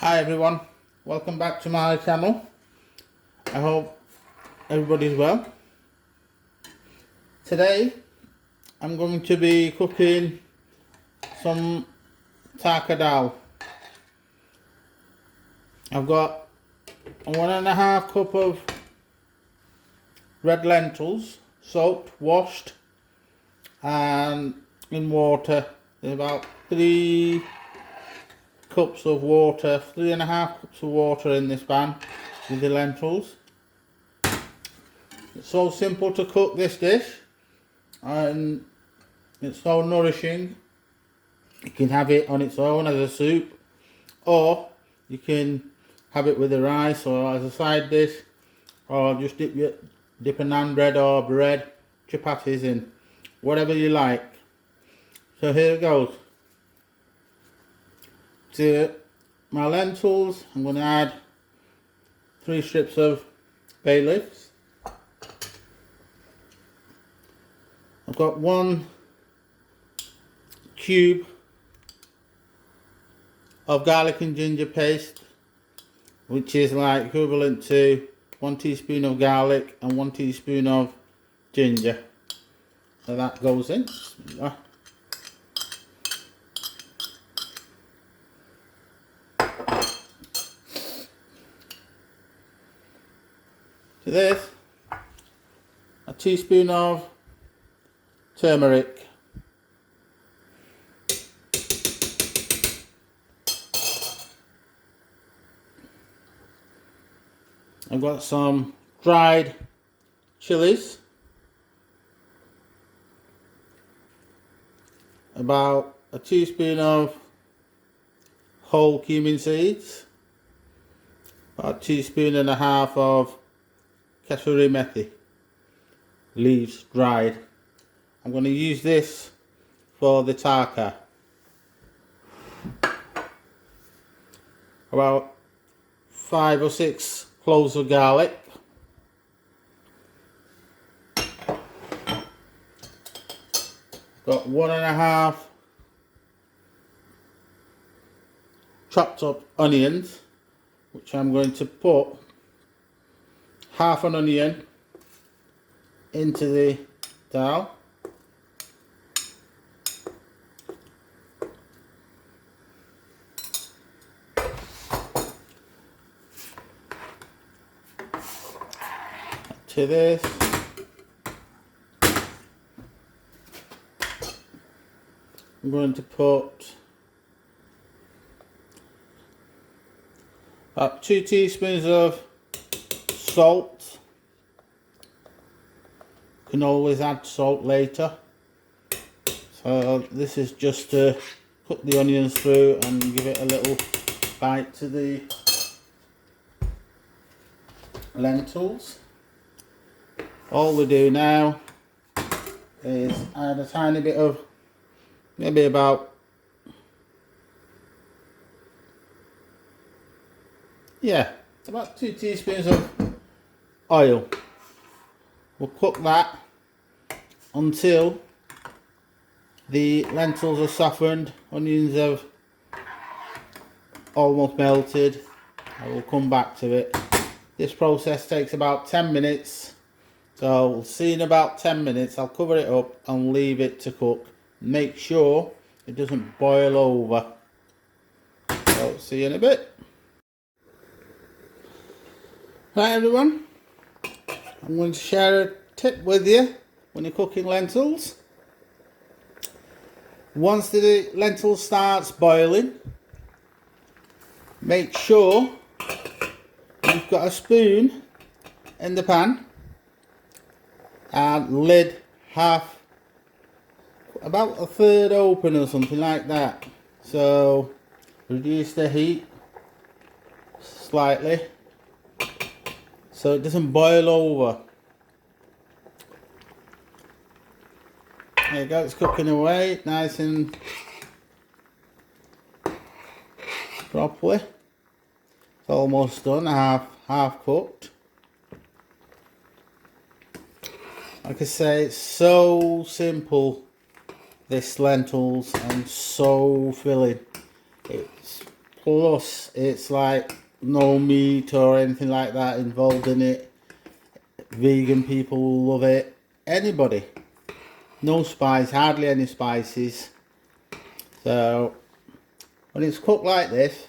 Hi everyone, welcome back to my channel. I hope everybody's well. Today I'm going to be cooking some tarka dal. I've got 1.5 cup of red lentils, soaked, washed and in water. There's about 3 cups of water, 3.5 cups of water in this pan with the lentils. It's so simple to cook this dish and it's so nourishing. You can have it on its own as a soup, or you can have it with the rice or as a side dish, or just dip a naan bread or bread, chapatis in, whatever you like. So here it goes. To my lentils, I'm going to add 3 strips of bay leaves. I've got 1 cube of garlic and ginger paste, which is like equivalent to 1 teaspoon of garlic and 1 teaspoon of ginger. So that goes in. To this, a teaspoon of turmeric. I've got some dried chilies, about a teaspoon of whole cumin seeds, about 1.5 teaspoons of kasuri methi leaves, dried. I'm going to use this for the tarka. About 5 or 6 cloves of garlic. Got 1.5 chopped up onions, which I'm going to put half an onion into the dal. To this, I'm going to put about 2 teaspoons of salt. You can always add salt later. So this is just to cook the onions through and give it a little bite to the lentils. All we do now is add a tiny bit of, maybe about, about 2 teaspoons of oil. We'll cook that until the lentils are softened, onions have almost melted. I will come back to it. This process takes about 10 minutes. So we'll see in about 10 minutes. I'll cover it up and leave it to cook. Make sure it doesn't boil over. So see you in a bit. Right everyone, I'm going to share a tip with you when you're cooking lentils. Once the lentil starts boiling, make sure you've got a spoon in the pan and lid half, about 1/3 open or something like that. So reduce the heat slightly so it doesn't boil over. There you go, it's cooking away nice and properly. It's almost done, half cooked. Like I say, it's so simple, this lentils, and so filling. It's Plus, it's like no meat or anything like that involved in it. Vegan people will love it. Anybody. No spice, hardly any spices. So when it's cooked like this,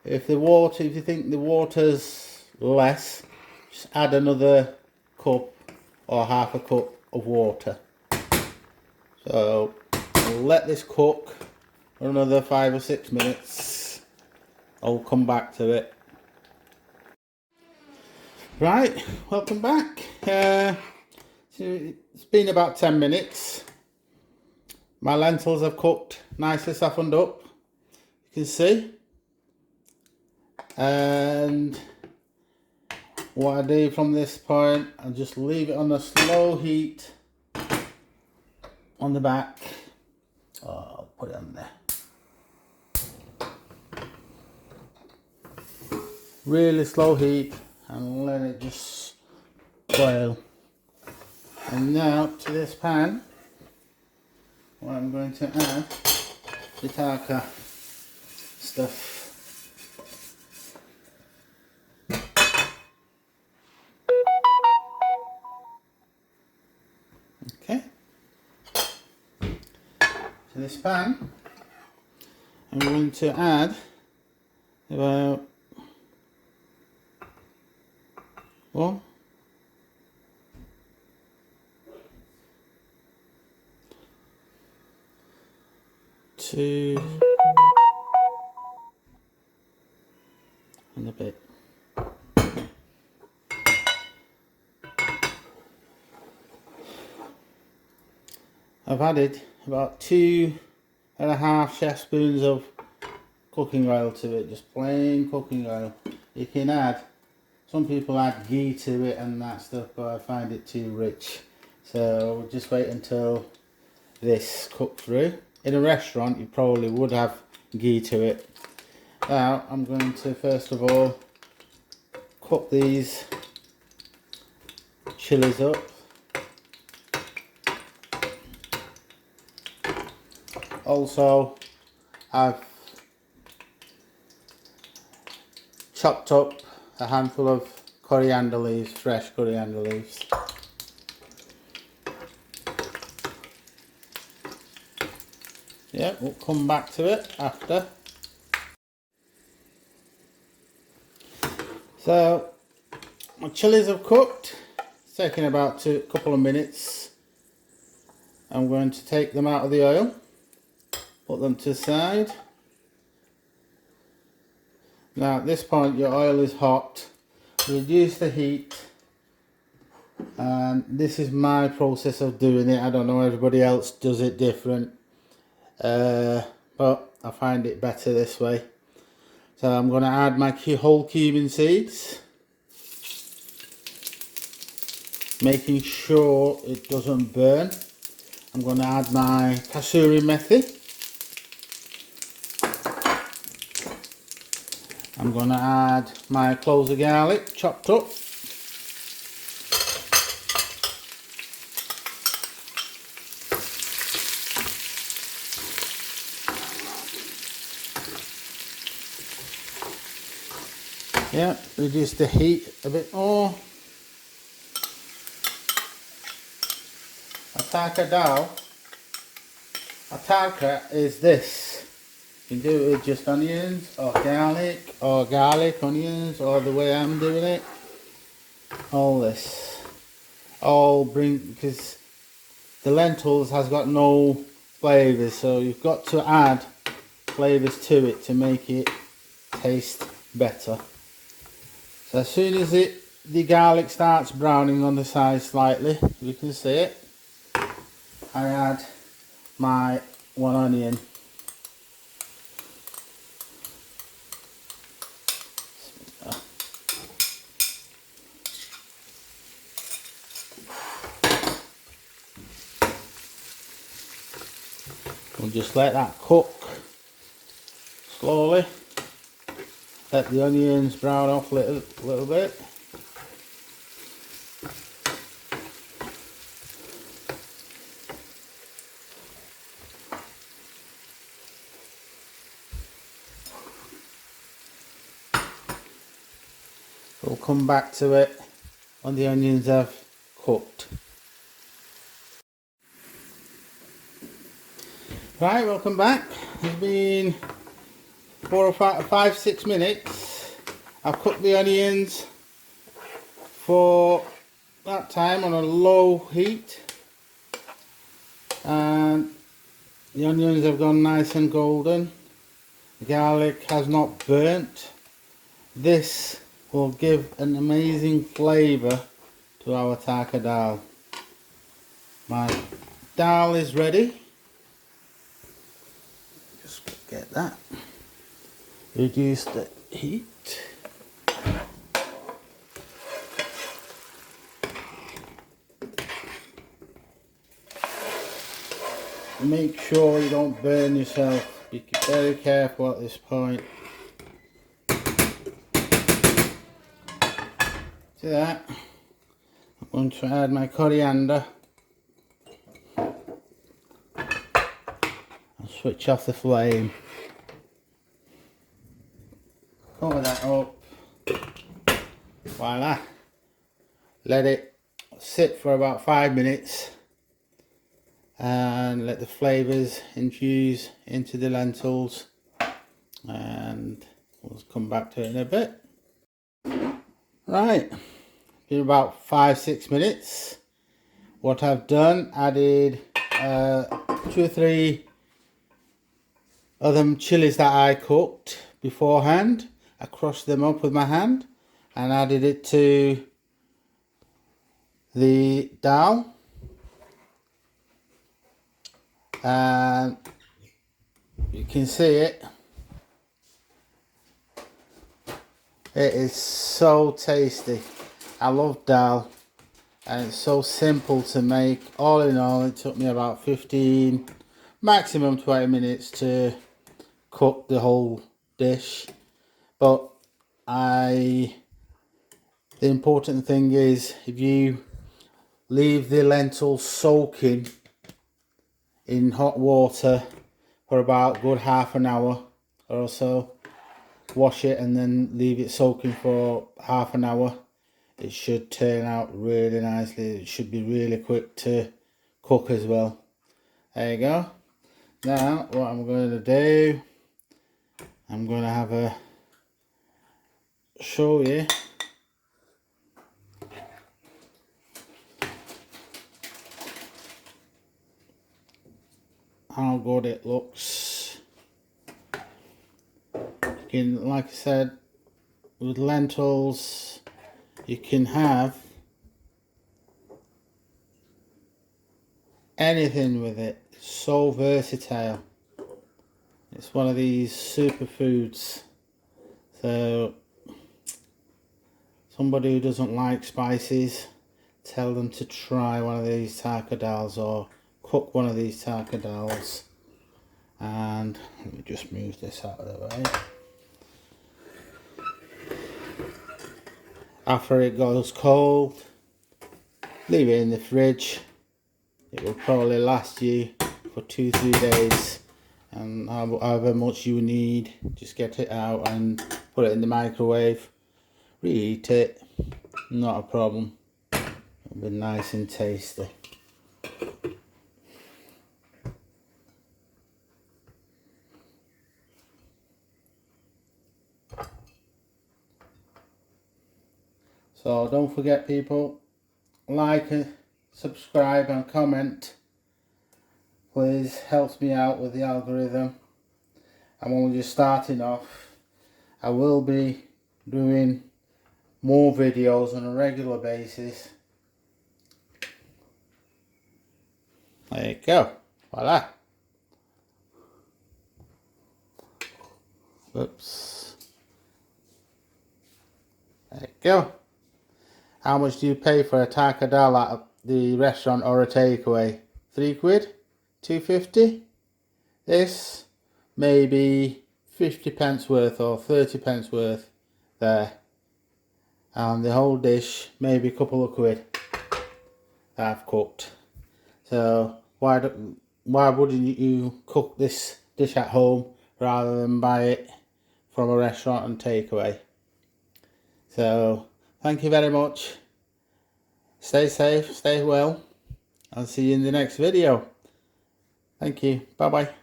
if you think the water's less, just add another cup or half a cup of water. So we'll let this cook for another 5 or 6 minutes. I'll come back to it. Right, welcome back. So it's been about 10 minutes. My lentils have cooked nicely, softened up, you can see. And what I do from this point, I just leave it on a slow heat on the back. Oh, I'll put it on there. Really slow heat and let it just boil. And now to this pan, what I'm going to add the tarka stuff. Okay. To this pan, I'm going to add about 1, 2 and a bit. I've added about 2.5 chef spoons of cooking oil to it, just plain cooking oil. You can add, some people add ghee to it and that stuff, but I find it too rich. So we'll just wait until this cooked through. In a restaurant you probably would have ghee to it. Now I'm going to first of all cook these chilies up. Also, I've chopped up a handful of coriander leaves, fresh coriander leaves. Yeah, we'll come back to it after. So, my chilies have cooked. It's taken about a couple of minutes. I'm going to take them out of the oil. Put them to the side. Now at this point your oil is hot. Reduce the heat. And this is my process of doing it. I don't know, everybody else does it different. But I find it better this way. So I'm going to add my whole cumin seeds. Making sure it doesn't burn. I'm going to add my kasuri methi. I'm going to add my cloves of garlic chopped up. Yeah, reduce the heat a bit more. A tarka dal. A tarka is this. You can do it with just onions or garlic, onions, or the way I'm doing it. All this. Because the lentils has got no flavours, so you've got to add flavours to it to make it taste better. So as soon as the garlic starts browning on the side slightly, you can see it, I add my 1 onion. We'll just let that cook slowly. Let the onions brown off a little bit. We'll come back to it when the onions have cooked. Right, welcome back. It's been 5, 6 minutes. I've cooked the onions for that time on a low heat, and the onions have gone nice and golden. The garlic has not burnt. This will give an amazing flavour to our tarka dal. My dal is ready. Just get that. Reduce the heat. Make sure you don't burn yourself. Be very careful at this point. See that? I'm going to add my coriander and switch off the flame. Cover that up. Voila. Let it sit for about 5 minutes and let the flavours infuse into the lentils, and we'll come back to it in a bit. Right, been about 5-6 minutes. What I've done, added 2 or 3 of them chilies that I cooked beforehand. I crushed them up with my hand and added it to the dal, and you can see it. It is so tasty. I love dal and it's so simple to make. All in all, it took me about 15, maximum 20 minutes to cook the whole dish. But the important thing is, if you leave the lentils soaking in hot water for about a good half an hour or so, wash it and then leave it soaking for half an hour, it should turn out really nicely. It should be really quick to cook as well. There you go. Now what I'm going to do, I'm going to have a show you how good it looks. You can, like I said, with lentils you can have anything with it. It's so versatile. It's one of these superfoods. So somebody who doesn't like spices, tell them to try one of these tarka dals or cook one of these tarka dals. And let me just move this out of the way. After it goes cold, leave it in the fridge. It will probably last you for 2-3 days, and however much you need, just get it out and put it in the microwave, reheat it, not a problem. It'll be nice and tasty. So don't forget, people, like, subscribe and comment. Please, helps me out with the algorithm. And when we're just starting off, I will be doing more videos on a regular basis. There you go. Voila. Oops. There you go. How much do you pay for a tarka dal at the restaurant or a takeaway? 3 quid? 2.50? This maybe 50 pence worth or 30 pence worth there. And the whole dish maybe a couple of quid that I've cooked. So why wouldn't you cook this dish at home rather than buy it from a restaurant and takeaway? So Thank you very much. Stay safe, stay well. I'll see you in the next video. Thank you. Bye bye.